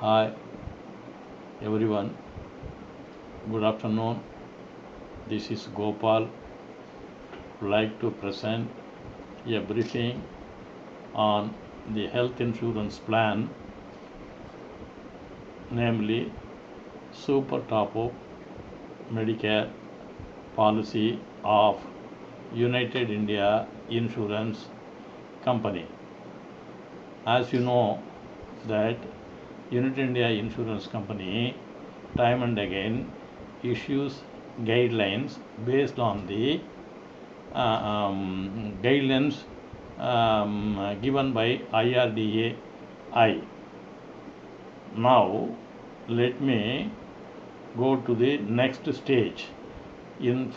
Hi everyone, good afternoon. This is Gopal. Would like to present a briefing on the health insurance plan, namely Super Top-up Medicare policy of United India Insurance Company. As you know that United India Insurance Company time and again issues guidelines based on the guidelines given by IRDAI. Now let me go to the next stage. In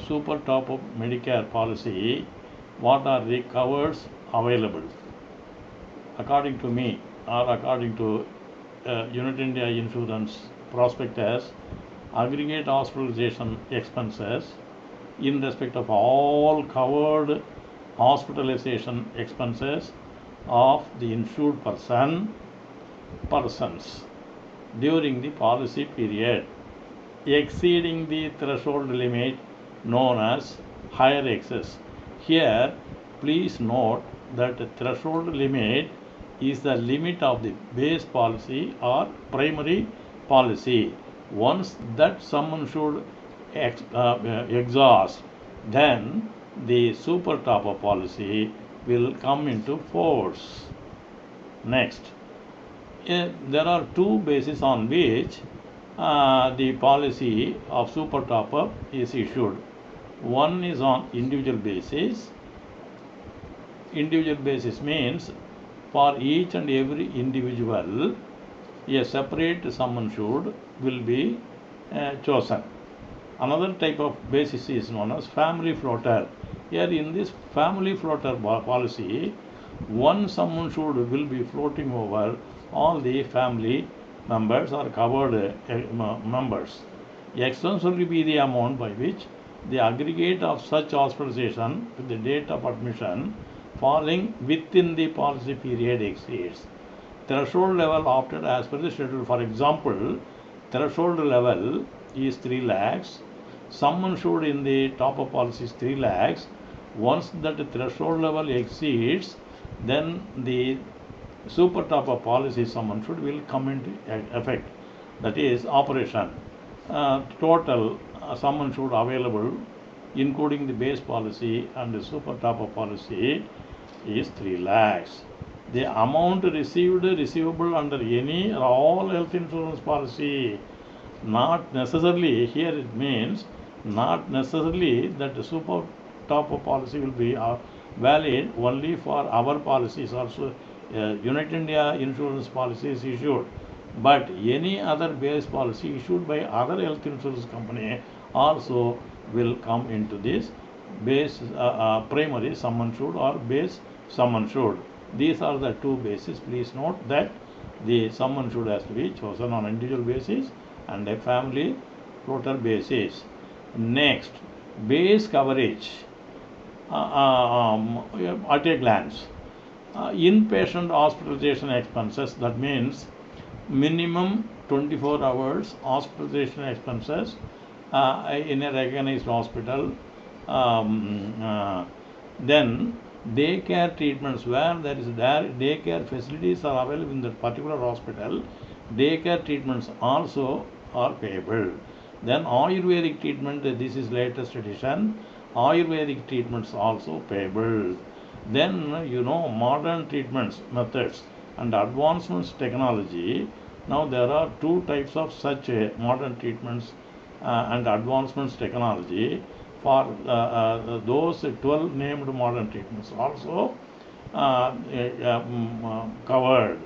Super Top-up Medicare policy, what are the covers available? According to me, or according to United India Insurance prospectus, aggregate hospitalization expenses in respect of all covered hospitalization expenses of the insured persons during the policy period exceeding the threshold limit known as higher excess. Here, please note that the threshold limit is the limit of the base policy or primary policy. Once that someone should exhaust, then the super top-up policy will come into force. Next, there are two bases on which the policy of super top-up is issued. One is on individual basis. Individual basis means for each and every individual, a separate sum insured will be chosen. Another type of basis is known as family floater. Here in this family floater policy, one sum insured will be floating over all the family members or covered members. Expense will be the amount by which the aggregate of such hospitalization with the date of admission falling within the policy period exceeds. Threshold level opted as per the schedule. For example, threshold level is 3 lakhs. Sum insured in the top-up policy is 3 lakhs. Once that threshold level exceeds, then the super top-up policy sum insured will come into effect. That is operation. Total sum insured available, including the base policy and the super top-up policy, is 3 lakhs. The amount receivable under any or all health insurance policy, not necessarily, here it means not necessarily that the super top-up policy will be valid only for our policies. Also, United India Insurance policy is issued, but any other base policy issued by other health insurance company also will come into this base primary sum insured or base sum insured. These are the two bases. Please note that the sum insured has to be chosen on individual basis and a family floater basis. Next, base coverage at a glance. Inpatient hospitalization expenses, that means minimum 24 hours hospitalization expenses in a recognized hospital. Then daycare treatments, where there is daycare facilities are available in that particular hospital, daycare treatments also are payable. Then Ayurvedic treatment, this is latest edition, Ayurvedic treatments also payable. Then modern treatments methods and advancements technology. Now there are two types of such modern treatments and advancements technology. For those 12 named modern treatments also covered.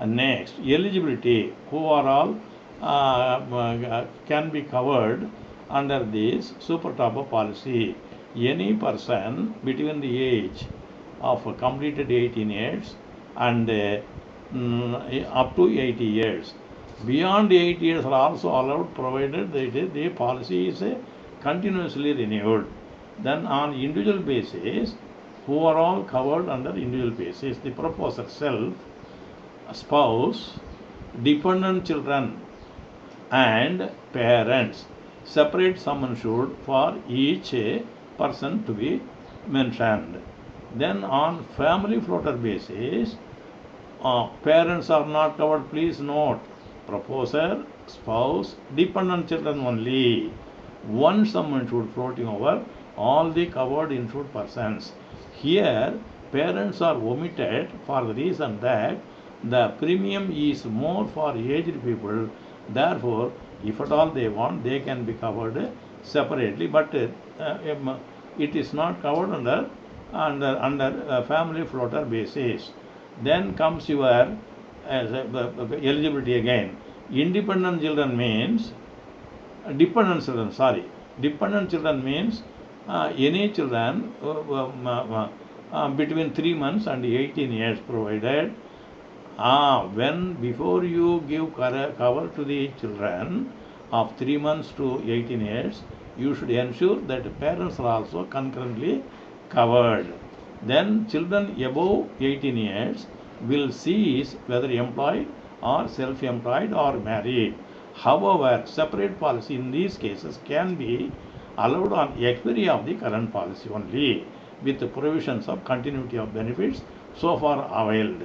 Next, eligibility, who are all can be covered under this super top-up policy. Any person between the age of completed 18 years and up to 80 years. Beyond 8 years are also allowed, provided that the policy is continuously renewed. Then on individual basis, who are all covered under individual basis. The proposer self, spouse, dependent children and parents. Separate sum insured for each person to be mentioned. Then on family floater basis, parents are not covered. Please note, proposer, spouse, dependent children only. One sum insured floating over all the covered insured persons. Here, parents are omitted for the reason that the premium is more for aged people. Therefore, if at all they want, they can be covered separately, but it is not covered under family floater basis. Then comes your eligibility again. Independent children means dependent children means any children between 3 months and 18 years, provided when before you give cover to the children of 3 months to 18 years, you should ensure that parents are also concurrently covered. Then children above 18 years will cease whether employed or self-employed or married. However, separate policy in these cases can be allowed on expiry of the current policy only, with the provisions of continuity of benefits so far availed.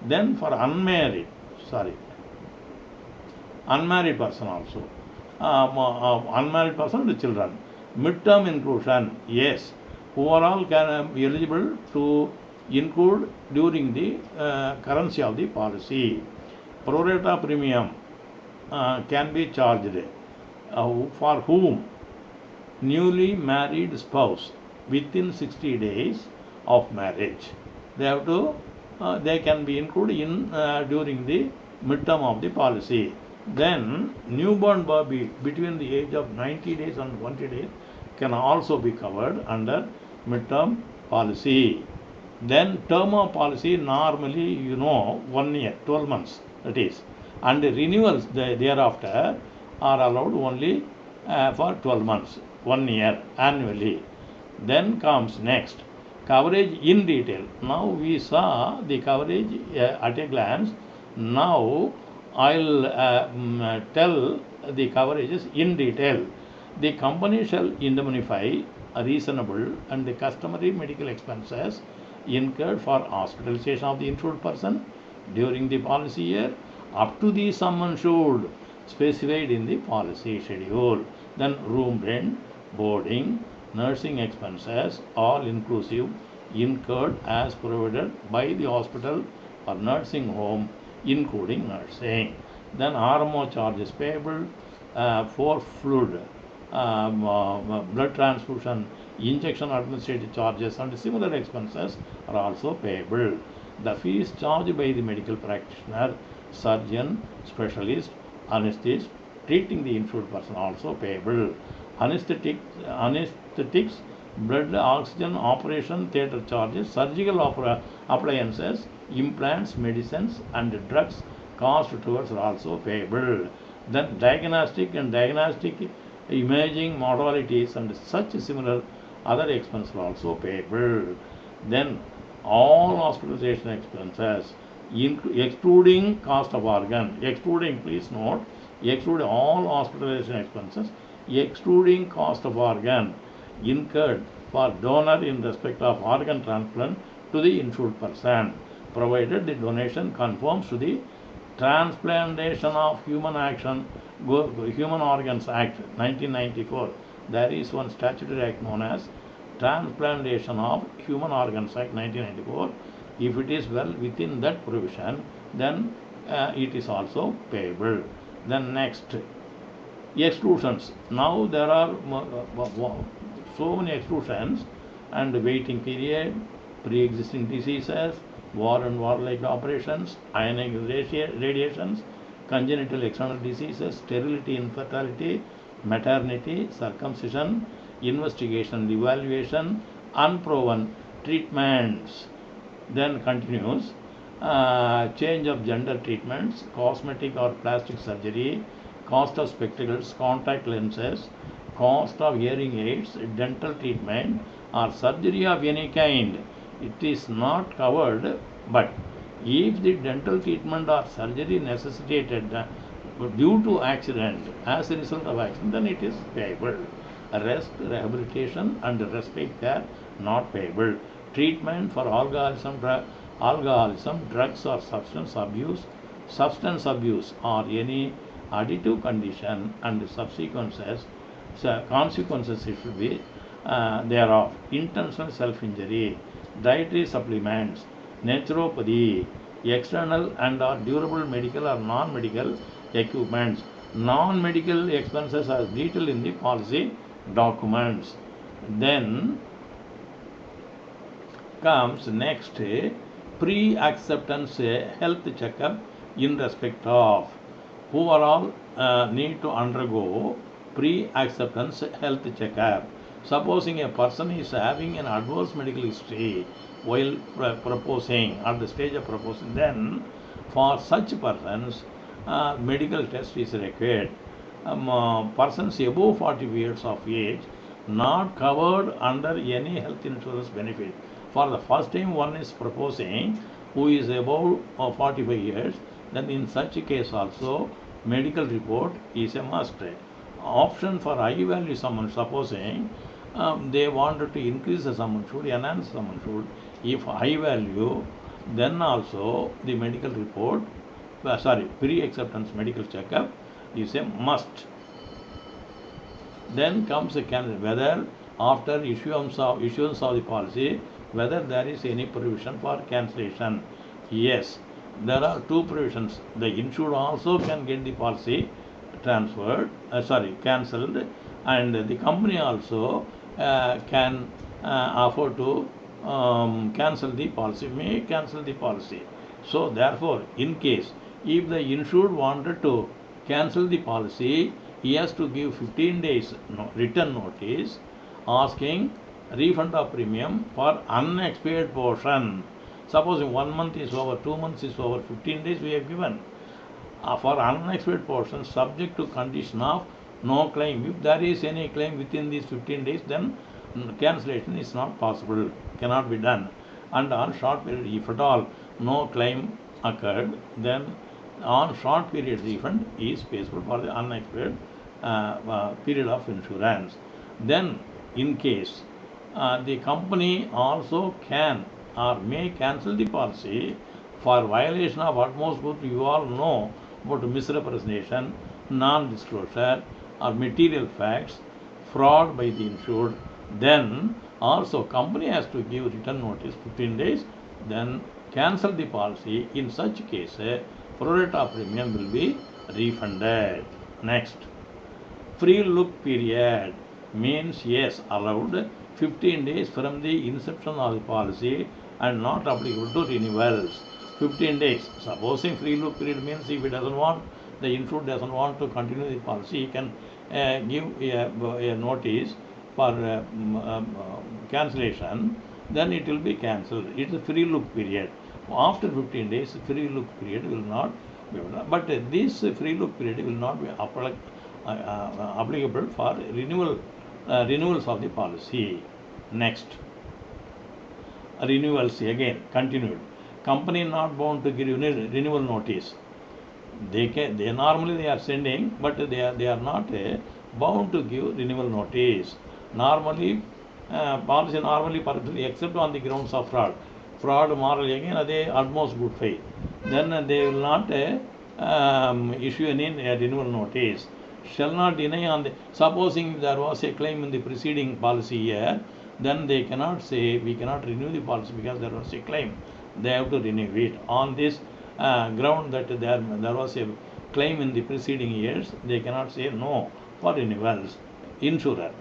Then for unmarried person also, unmarried person and children, midterm inclusion, yes, who are all can be eligible to include during the currency of the policy. Pro rata premium can be charged for whom? Newly married spouse within 60 days of marriage. They can be included in during the midterm of the policy. Then newborn baby between the age of 90 days and 20 days can also be covered under midterm policy. Then term of policy normally 1 year, 12 months that is, and the renewals thereafter are allowed only for 12 months, 1 year annually. Then comes next, coverage in detail. Now we saw the coverage at a glance. Now I'll tell the coverages in detail. The company shall indemnify reasonable and the customary medical expenses incurred for hospitalization of the insured person during the policy year up to the sum insured specified in the policy schedule. Then room rent, boarding, nursing expenses, all inclusive, incurred as provided by the hospital or nursing home, including nursing. Then RMO charges payable for fluid, blood transfusion, injection administrative charges and similar expenses are also payable. The fees charged by the medical practitioner, surgeon, specialist, anesthetist treating the insured person also payable. Anesthetics, blood oxygen operation theatre charges, surgical appliances, implants, medicines and drugs cost towards are also payable. Then diagnostic imaging modalities and such similar other expenses are also payable. Then all hospitalization expenses excluding cost of organ, please note, excluding all hospitalization expenses, excluding cost of organ incurred for donor in respect of organ transplant to the insured person, provided the donation conforms to the Transplantation of Human Organs Act 1994. There is one statutory act known as Transplantation of Human Organs Act 1994. If it is well within that provision, then it is also payable. Then next, exclusions. Now there are so many exclusions, and waiting period, pre-existing diseases, war and warlike operations, ionic radiations, congenital external diseases, sterility, infertility, maternity, circumcision, investigation, evaluation, unproven treatments. Then continues, change of gender treatments, cosmetic or plastic surgery, cost of spectacles, contact lenses, cost of hearing aids, dental treatment or surgery of any kind it is not covered, but if the dental treatment or surgery necessitated due to accident, as a result of accident, then it is payable. Rest, rehabilitation and respite care not payable. Treatment for alcoholism, drugs or substance abuse or any additive condition and consequences it should be thereof. Intentional self-injury, dietary supplements, naturopathy, external and or durable medical or non-medical equipments. Non-medical expenses are detailed in the policy documents. Then comes next pre-acceptance health checkup in respect of who are all need to undergo pre-acceptance health checkup. Supposing a person is having an adverse medical history while proposing, at the stage of proposing, then for such persons medical test is required. Persons above 40 years of age not covered under any health insurance benefit. For the first time one is proposing who is above 45 years, then in such a case also medical report is a must. Option for high value sum assured, supposing they wanted to increase the sum assured, enhance sum assured, if high value, then also the medical report, pre-acceptance medical checkup is a must. Then comes the whether after issuance of the policy, whether there is any provision for cancellation. Yes, there are two provisions. The insured also can get the policy cancelled, and the company also can afford to cancel the policy, may cancel the policy. So therefore, in case if the insured wanted to cancel the policy, he has to give 15 days written notice asking refund of premium for unexpired portion. Supposing 1 month is over, 2 months is over, 15 days we have given. For unexpired portion, subject to condition of no claim. If there is any claim within these 15 days, then cancellation is not possible, cannot be done. And on short period, if at all no claim occurred, then on short period refund is payable for the unexpired period of insurance. Then in case the company also can or may cancel the policy for violation of utmost good. You all know about misrepresentation, non-disclosure or material facts, fraud by the insured. Then also company has to give written notice 15 days, then cancel the policy. In such case, pro rata premium will be refunded. Next, free look period means yes, allowed 15 days from the inception of the policy and not applicable to renewals. 15 days. Supposing free look period means if he doesn't want, the insured doesn't want to continue the policy, he can give a notice for cancellation, then it will be cancelled. It's a free look period. After 15 days, free look period will not be, but this free look period will not be applicable for renewals of the policy. Next, renewals again continued. Company not bound to give renewal notice. They normally are sending, but they are not bound to give renewal notice. Normally, policy normally except on the grounds of fraud moral again they utmost good faith. Then they will not issue any renewal notice. Shall not deny on the, supposing there was a claim in the preceding policy year, then they cannot say we cannot renew the policy because there was a claim. They have to renew it on this ground that there was a claim in the preceding years. They cannot say no for renewals. Insurer,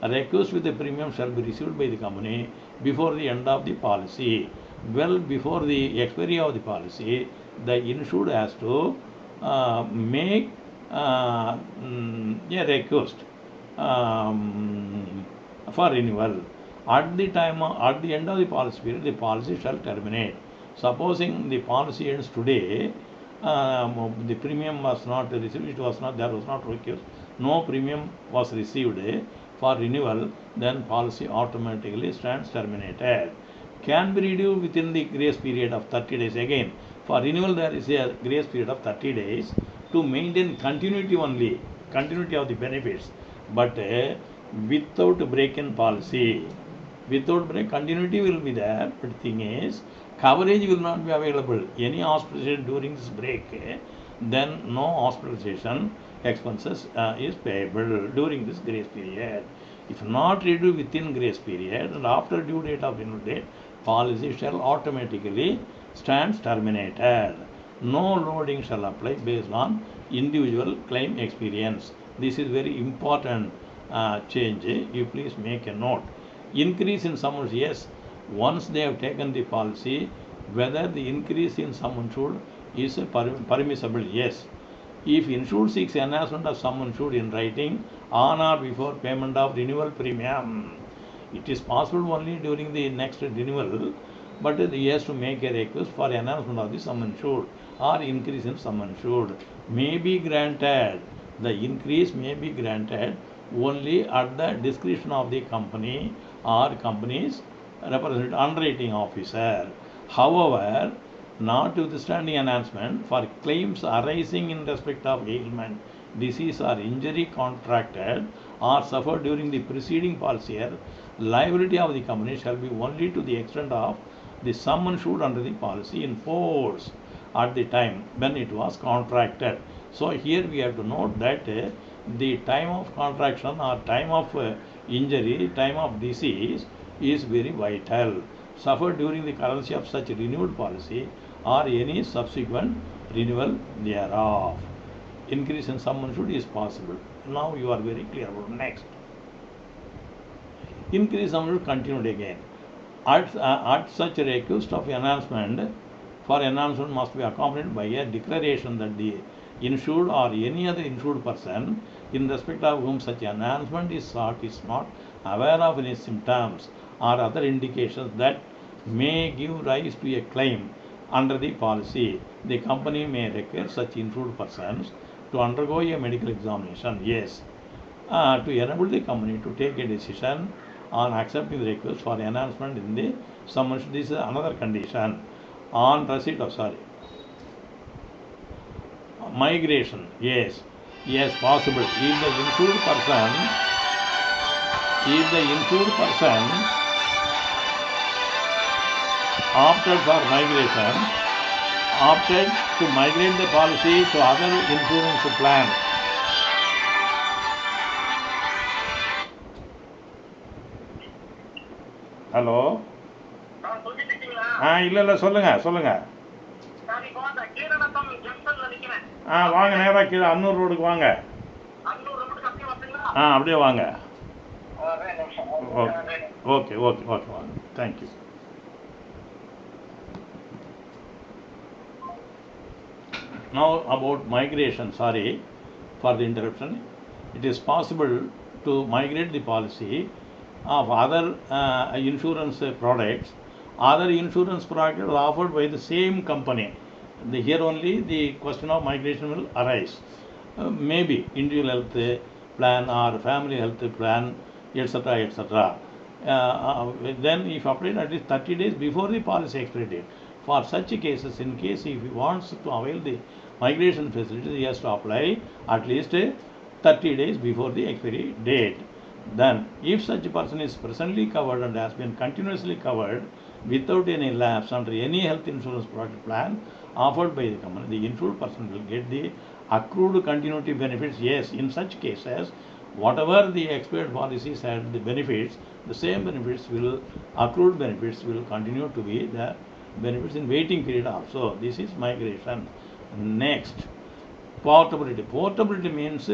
a request with the premium shall be received by the company before the end of the policy. Well before the expiry of the policy, the insured has to make a request for renewal. At the end of the policy period, the policy shall terminate. Supposing the policy ends today, the premium was not received, there was not request, no premium was received for renewal, then policy automatically stands terminated. can be renewed within the grace period of 30 days. Again, for renewal there is a grace period of 30 days to maintain continuity only, continuity of the benefits, but without break in policy. Without break, continuity will be there, but the thing is, coverage will not be available. Any hospitalization during this break, then no hospitalization expenses is payable during this grace period. If not renewed within grace period and after due date of renewal date, policy shall automatically stands terminated. No loading shall apply based on individual claim experience. This is very important change. You please make a note. Increase in sum, yes, once they have taken the policy, whether the increase in sum insured is permissible, yes. If insured seeks enhancement of sum insured in writing on or before payment of renewal premium, it is possible only during the next renewal, but he has to make a request for enhancement of the sum insured or increase in sum insured may be granted. The increase may be granted only at the discretion of the company or company's representative underwriting officer. However, notwithstanding enhancement for claims arising in respect of ailment, disease or injury contracted or suffered during the preceding policy year, liability of the company shall be only to the extent of the sum insured under the policy in force at the time when it was contracted. So here we have to note that the time of contraction or time of injury, time of disease is very vital. Suffered during the currency of such renewed policy or any subsequent renewal thereof. Increase in sum insured is possible. Now you are very clear about next. Increase sum insured continued again. At such a request of enhancement, for enhancement must be accompanied by a declaration that the insured or any other insured person in respect of whom such enhancement is sought is not aware of any symptoms or other indications that may give rise to a claim under the policy. The company may require such insured persons to undergo a medical examination, yes, to enable the company to take a decision on accepting the request for enhancement in the sum insured. This is another condition. On receipt of migration, yes, possible. If the insured person opted for migration, opted to migrate the policy to other insurance plan. Hello இல்லை சொல்லுங்க வாங்க நேராக கீழே அன்னூர் ரோடுக்கு வாங்க அப்படியே வாங்க okay வாங்க thank you. Now about migration, sorry for the interruption. It is possible to migrate the policy of other insurance products. Other insurance products are offered by the same company. Here only the question of migration will arise. Maybe individual health plan or family health plan, etc. Then if applied at least 30 days before the policy expiry date. For such cases, in case if he wants to avail the migration facility, he has to apply at least 30 days before the expiry date. Then, if such a person is presently covered and has been continuously covered without any lapse under any health insurance product plan offered by the company, the insured person will get the accrued continuity benefits. Yes, in such cases, whatever the expired policies had the benefits, the same benefits will, accrued benefits will continue to be the benefits in waiting period also. This is migration. Next, portability. Portability means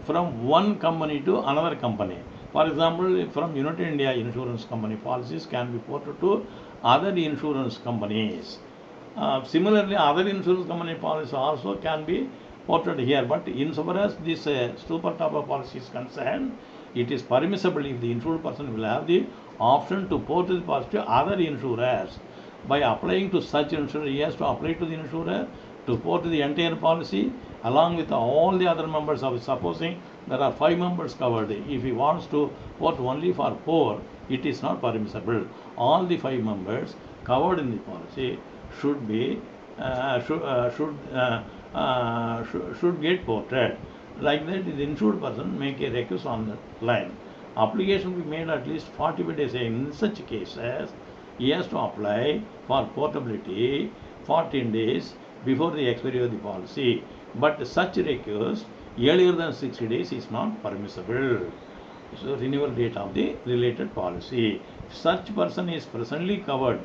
from one company to another company. For example, from United India Insurance Company policies can be ported to other insurance companies. Similarly, other insurance company policies also can be ported here, but insofar as this super top policy is concerned, it is permissible if the insured person will have the option to port the policy to other insurers. By applying to such insurer, he has to apply to the insurer to port the entire policy along with all the other members of it. Supposing there are 5 members covered, if he wants to vote only for 4, it is not permissible. All the 5 members covered in the policy should be should get voted. Like that, the insured person make a request on the line. Application will be made at least 45 days. In such cases, he has to apply for portability 14 days before the expiry of the policy. But such request earlier than 60 days is not permissible. So, renewal date of the related policy. Such person is presently covered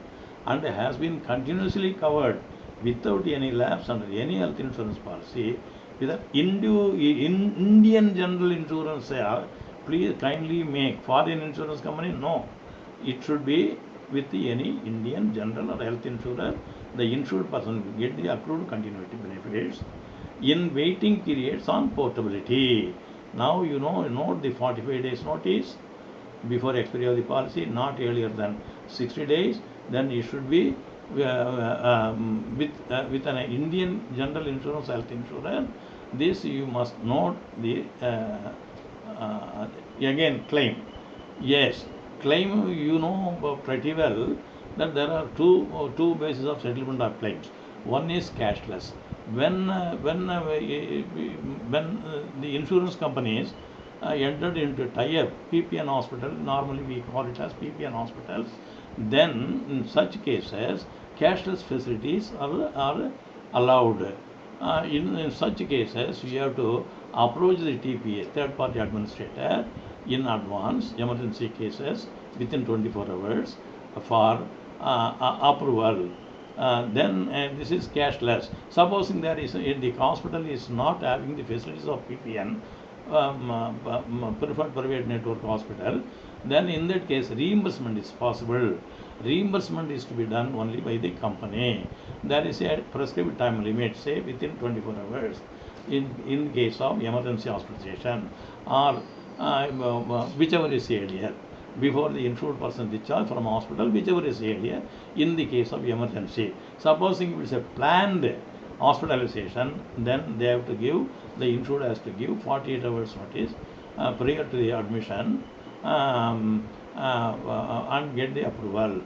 and has been continuously covered without any lapse under any health insurance policy with an Indian general insurance. Please kindly make foreign insurance company. No, it should be with any Indian general or health insurer. The insured person will get the accrued continuity benefits in waiting periods on portability. Now you note the 45 days notice before expiry of the policy, not earlier than 60 days. Then it should be with an Indian general insurance health insurer. This you must note the again claim. Yes, claim, you know pretty well that there are two bases of settlement of claims. One is cashless. When the insurance companies entered into tie-up PPN hospital, normally we call it as PPN hospitals, then in such cases cashless facilities are allowed. In such cases, we have to approach the TPA, third party administrator, in advance, emergency cases within 24 hours for approval. Then this is cashless. Supposing there is the hospital is not having the facilities of PPN, preferred private network hospital, then in that case reimbursement is possible. Reimbursement is to be done only by the company. There is a prescribed time limit, say within 24 hours in case of emergency hospitalization or whichever is earlier, before the insured person discharged from hospital, whichever is earlier in the case of emergency. Supposing it is a planned hospitalization, then they have to give, the insured has to give 48 hours notice prior to the admission and get the approval.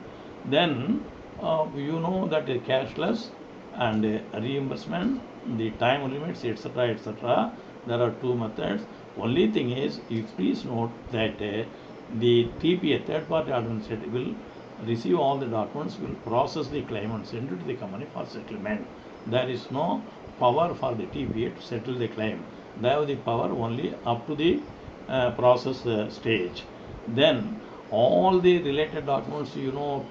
Then you know that cashless and reimbursement, the time limits, etc., etc. There are 2 methods. Only thing is, you please note that the TPA, third party administrator, will receive all the documents, will process the claim and send it to the company for settlement. There is no power for the TPA to settle the claim. They have the power only up to the process stage. Then all the related documents,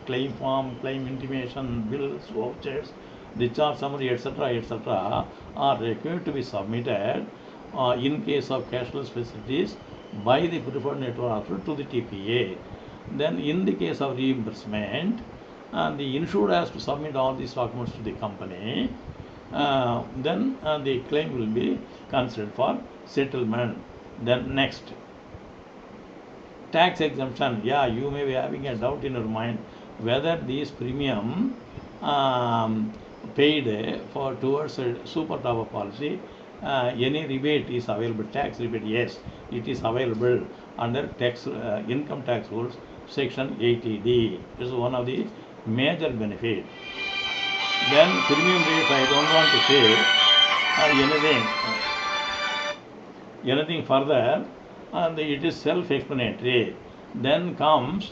claim form, claim intimation, bills, vouchers, discharge summary, etc., etc., are required to be submitted in case of cashless facilities by the preferred network operator to the TPA. Then in the case of reimbursement, the insured has to submit all these documents to the company. Then the claim will be considered for settlement. Then next, tax exemption. Yeah, you may be having a doubt in your mind whether these premium paid for towards a super top policy, any rebate is available, tax rebate. Yes, it is available under tax income tax rules section 80D. This is one of the major benefit. Then premium rates, I don't want to say anything further, and it is self-explanatory. Then comes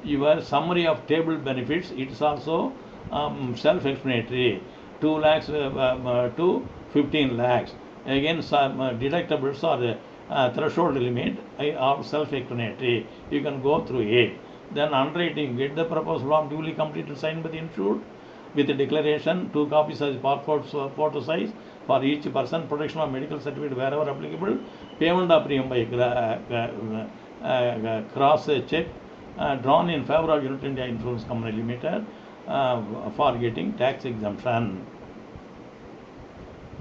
your summary of table benefits. It is also self-explanatory. 2 lakhs to 15 lakhs. Again, deductibles or the threshold limit are self-explanatory. You can go through it. Then underwriting, get the proposed form duly completed, signed by the insured with a declaration, 2 copies as photo size for each person, production of medical certificate wherever applicable, payment of premium by cross check drawn in favor of United India Insurance Company Limited for getting tax exemption.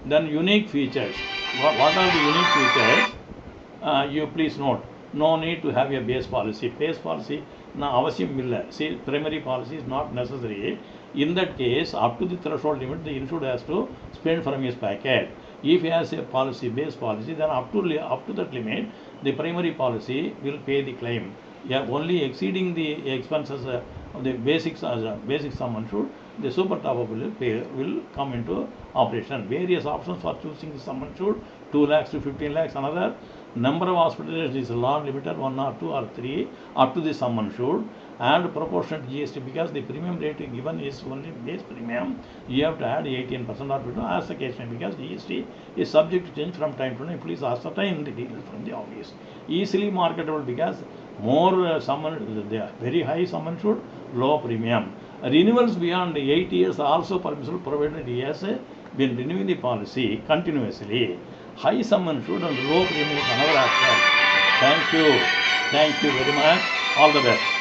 Then unique features. What are the unique features? You please note. No need to have a base policy. Base policy avashyam illa. See, primary policy is not necessary. In that case, up to the threshold limit, the insured has to spend from his packet. If he has a policy, base policy, then up to that limit, the primary policy will pay the claim. Yeah, only exceeding the expenses of the basic sum insured, the super top up will come into operation. Various options for choosing the sum insured: 2 lakhs to 15 lakhs. Another number of hospitals is non-limited, 1 or 2 or 3, up to the sum insured, and proportionate GST, because the premium rate given is only base premium. You have to add 18% or 22 as the case may be, because GST is subject to change from time to time. Please ascertain the details from the office. Easily marketable, because more the very high sum insured, low premium. Renewals beyond 8 years are also permissible, provided he has been renewing the policy continuously. High sum insured and low premium is another aspect. Thank you very much. All the best.